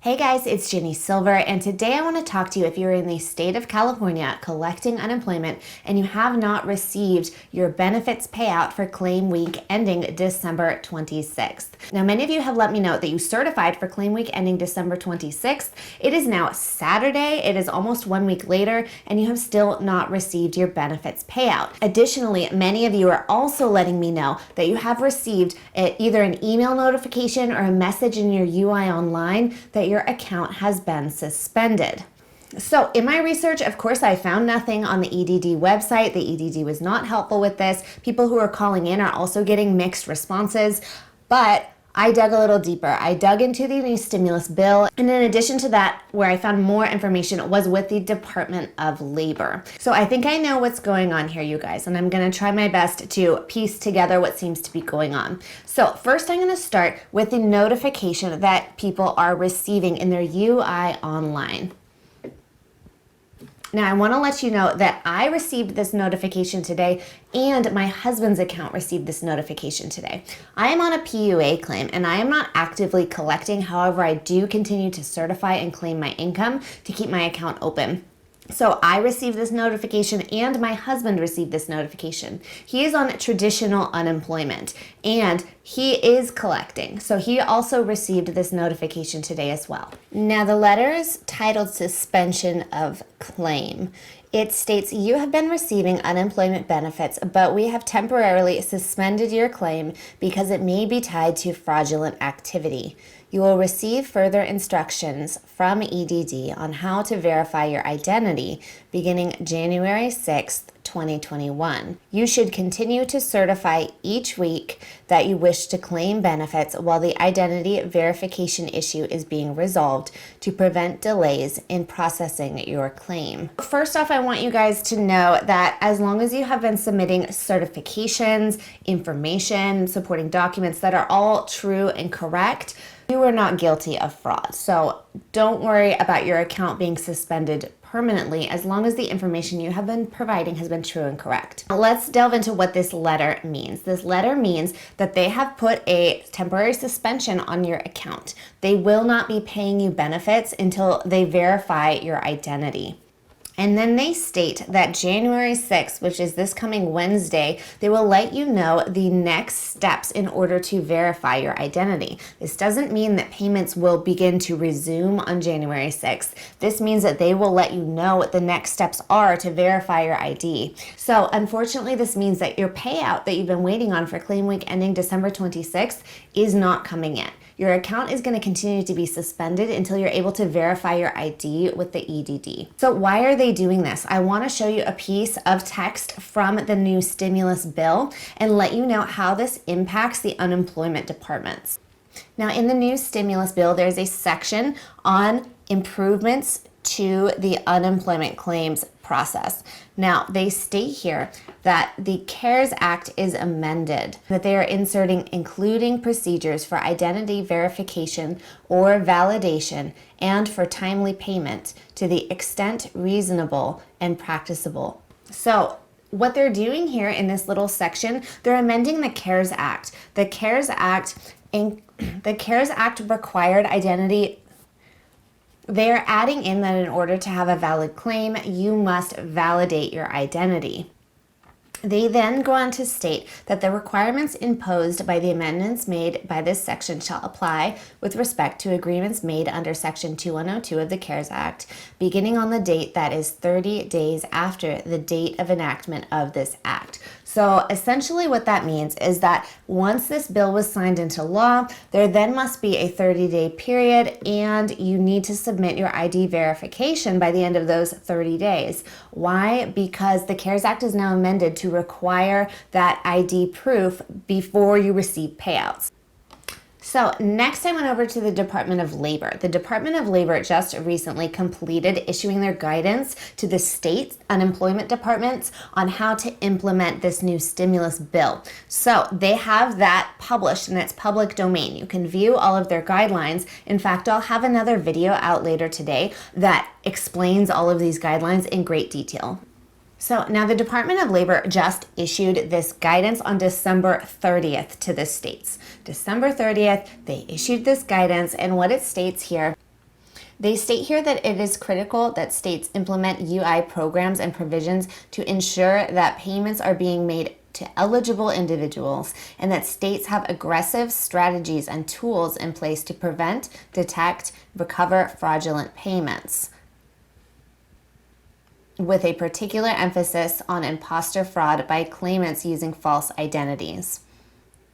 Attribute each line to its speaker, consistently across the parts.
Speaker 1: Hey guys, it's Ginny Silver, and today I want to talk to you if you're in the state of California collecting unemployment and you have not received your benefits payout for claim week ending December 26th. Now, many of you have let me know that you certified for claim week ending December 26th. It is now Saturday, it is almost 1 week later, and you have still not received your benefits payout. Additionally, many of you are also letting me know that you have received either an email notification or a message in your UI online that your account has been suspended. So in my research, of course, I found nothing on the EDD website. The EDD was not helpful with this. People who are calling in are also getting mixed responses, but I dug a little deeper. I dug into the new stimulus bill, and in addition to that, where I found more information was with the Department of Labor. So I think I know what's going on here, you guys, and I'm gonna try my best to piece together what seems to be going on. So first, I'm gonna start with the notification that people are receiving in their UI online. Now, I want to let you know that I received this notification today and my husband's account received this notification today. I am on a PUA claim and I am not actively collecting. However, I do continue to certify and claim my income to keep my account open. So I received this notification and my husband received this notification. He is on traditional unemployment and he is collecting. So he also received this notification today as well. Now the letter is titled Suspension of Claim. It states you have been receiving unemployment benefits, but we have temporarily suspended your claim because it may be tied to fraudulent activity. You will receive further instructions from EDD on how to verify your identity beginning January 6th, 2021. You should continue to certify each week that you wish to claim benefits while the identity verification issue is being resolved to prevent delays in processing your claim. First off, I want you guys to know that as long as you have been submitting certifications, information, supporting documents that are all true and correct, you are not guilty of fraud. So don't worry about your account being suspended permanently as long as the information you have been providing has been true and correct. Let's delve into what this letter means. This letter means that they have put a temporary suspension on your account. They will not be paying you benefits until they verify your identity. And then they state that January 6th, which is this coming Wednesday, they will let you know the next steps in order to verify your identity. This doesn't mean that payments will begin to resume on January 6th. This means that they will let you know what the next steps are to verify your ID. So unfortunately, this means that your payout that you've been waiting on for claim week ending December 26th is not coming in. Your account is going to continue to be suspended until you're able to verify your ID with the EDD. So why are they doing this? I want to show you a piece of text from the new stimulus bill and let you know how this impacts the unemployment departments. Now, in the new stimulus bill, there's a section on improvements to the unemployment claims process. Now, they state here that the CARES Act is amended, that they are inserting including procedures for identity verification or validation and for timely payment to the extent reasonable and practicable. So, what they're doing here in this little section, they're amending the CARES Act. The CARES Act required identity. They're adding in that in order to have a valid claim, you must validate your identity. They then go on to state that the requirements imposed by the amendments made by this section shall apply with respect to agreements made under Section 2102 of the CARES Act, beginning on the date that is 30 days after the date of enactment of this act. So essentially what that means is that once this bill was signed into law, there then must be a 30-day period and you need to submit your ID verification by the end of those 30 days. Why? Because the CARES Act is now amended to require that ID proof before you receive payouts. So next I went over to the Department of Labor. The Department of Labor just recently completed issuing their guidance to the state unemployment departments on how to implement this new stimulus bill. So they have that published in its public domain. You can view all of their guidelines. In fact, I'll have another video out later today that explains all of these guidelines in great detail. So now the Department of Labor just issued this guidance on December 30th to the states. December 30th, they issued this guidance, and what it states here They state here that it is critical that states implement UI programs and provisions to ensure that payments are being made to eligible individuals, and that states have aggressive strategies and tools in place to prevent, detect, recover fraudulent payments, with a particular emphasis on imposter fraud by claimants using false identities.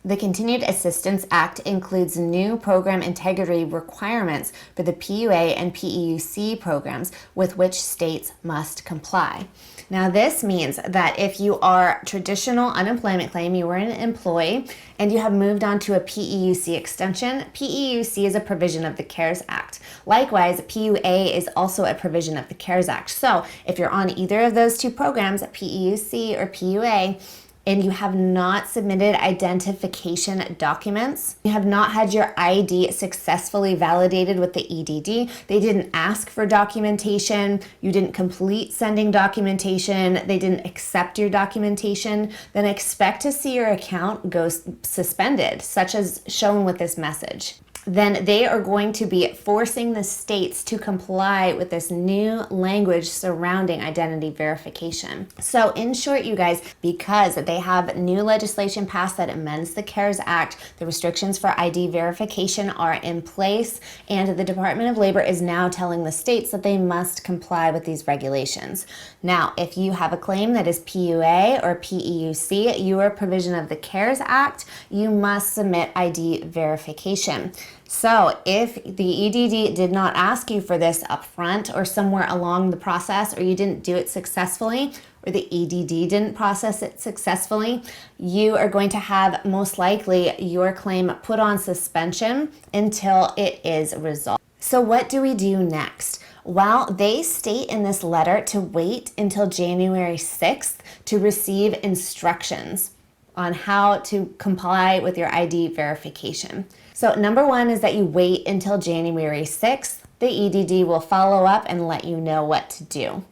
Speaker 1: The Continued Assistance Act includes new program integrity requirements for the PUA and PEUC programs with which states must comply. Now, this means that if you are traditional unemployment claim, you were an employee, and you have moved on to a PEUC extension, PEUC is a provision of the CARES Act. Likewise, PUA is also a provision of the CARES Act. So if you're on either of those two programs, PEUC or PUA, and you have not submitted identification documents, you have not had your ID successfully validated with the EDD, they didn't ask for documentation, you didn't complete sending documentation, they didn't accept your documentation, then expect to see your account go suspended, such as shown with this message. Then they are going to be forcing the states to comply with this new language surrounding identity verification. So in short, you guys, because they have new legislation passed that amends the CARES Act, the restrictions for ID verification are in place, and the Department of Labor is now telling the states that they must comply with these regulations. Now, if you have a claim that is PUA or PEUC, your provision of the CARES Act, you must submit ID verification. So if the EDD did not ask you for this upfront or somewhere along the process, or you didn't do it successfully, or the EDD didn't process it successfully, you are going to have most likely your claim put on suspension until it is resolved. So what do we do next? Well, they state in this letter to wait until January 6th to receive instructions on how to comply with your ID verification. So number one is that you wait until January 6th. The EDD will follow up and let you know what to do.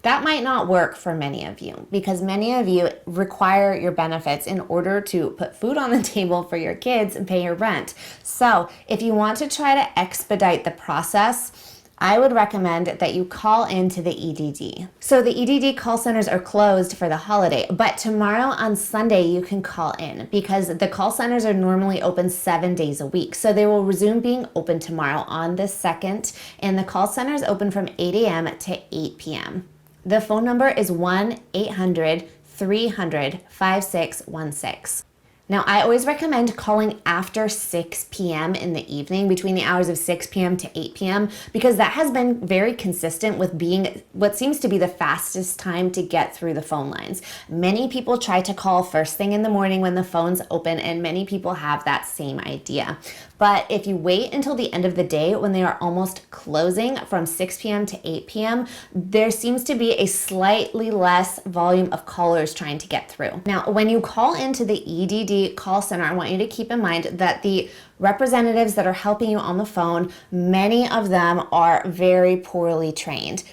Speaker 1: That might not work for many of you because many of you require your benefits in order to put food on the table for your kids and pay your rent. So if you want to try to expedite the process, I would recommend that you call into the EDD. So the EDD call centers are closed for the holiday, but tomorrow on Sunday you can call in because the call centers are normally open 7 days a week. So they will resume being open tomorrow on the 2nd, and the call center is open from 8 a.m. to 8 p.m. The phone number is 1-800-300-5616. Now, I always recommend calling after 6 p.m. in the evening, between the hours of 6 p.m. to 8 p.m., because that has been very consistent with being what seems to be the fastest time to get through the phone lines. Many people try to call first thing in the morning when the phone's open, and many people have that same idea. But if you wait until the end of the day when they are almost closing from 6 p.m. to 8 p.m., there seems to be a slightly less volume of callers trying to get through. Now, when you call into the EDD call center, I want you to keep in mind that the representatives that are helping you on the phone, many of them are very poorly trained.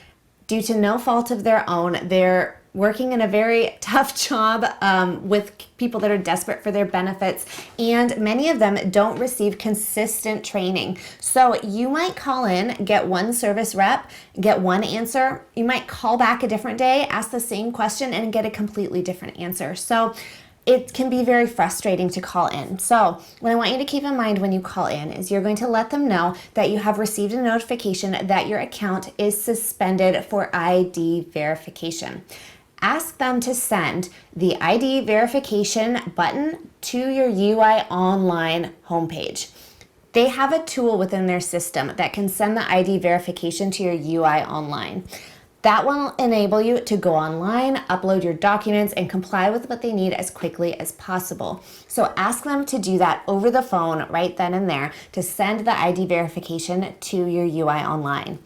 Speaker 1: Due to no fault of their own, they're working in a very tough job with people that are desperate for their benefits, and many of them don't receive consistent training. So you might call in, get one service rep, get one answer. You might call back a different day, ask the same question, and get a completely different answer. So it can be very frustrating to call in. So what I want you to keep in mind when you call in is you're going to let them know that you have received a notification that your account is suspended for ID verification. Ask them to send the ID verification button to your UI online homepage. They have a tool within their system that can send the ID verification to your UI online. That will enable you to go online, upload your documents, and comply with what they need as quickly as possible. So ask them to do that over the phone right then and there to send the ID verification to your UI online.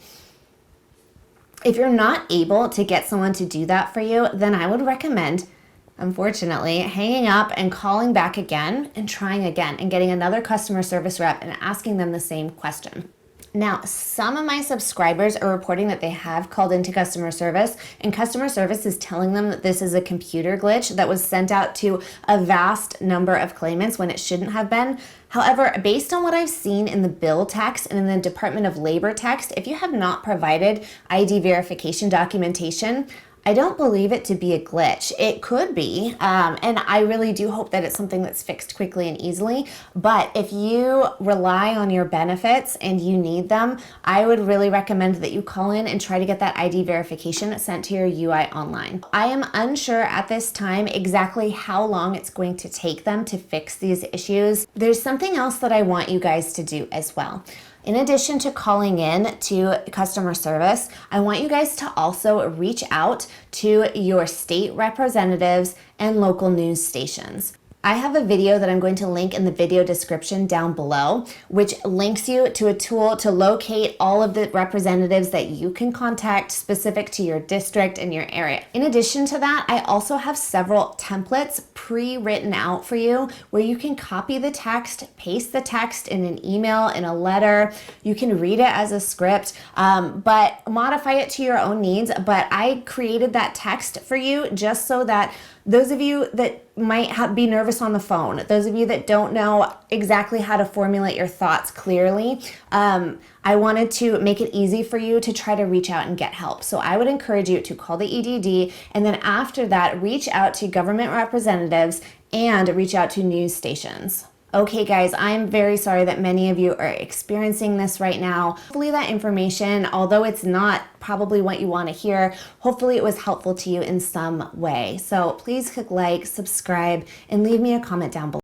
Speaker 1: If you're not able to get someone to do that for you, then I would recommend, unfortunately, hanging up and calling back again and trying again and getting another customer service rep and asking them the same question. Now, some of my subscribers are reporting that they have called into customer service, and customer service is telling them that this is a computer glitch that was sent out to a vast number of claimants when it shouldn't have been. However, based on what I've seen in the bill text and in the Department of Labor text, if you have not provided ID verification documentation, I don't believe it to be a glitch. It could be, and I really do hope that it's something that's fixed quickly and easily. But if you rely on your benefits and you need them, I would really recommend that you call in and try to get that ID verification sent to your UI online. I am unsure at this time exactly how long it's going to take them to fix these issues. There's something else that I want you guys to do as well. In addition to calling in to customer service, I want you guys to also reach out to your state representatives and local news stations. I have a video that I'm going to link in the video description down below, which links you to a tool to locate all of the representatives that you can contact specific to your district and your area. In addition to that, I also have several templates pre-written out for you where you can copy the text, paste the text in an email, in a letter. You can read it as a script, but modify it to your own needs. But I created that text for you just so that those of you that might be nervous on the phone, those of you that don't know exactly how to formulate your thoughts clearly, I wanted to make it easy for you to try to reach out and get help. So I would encourage you to call the EDD, and then after that, reach out to government representatives and reach out to news stations. Okay guys, I'm very sorry that many of you are experiencing this right now. Hopefully that information, although it's not probably what you want to hear, hopefully it was helpful to you in some way. So please click like, subscribe, and leave me a comment down below.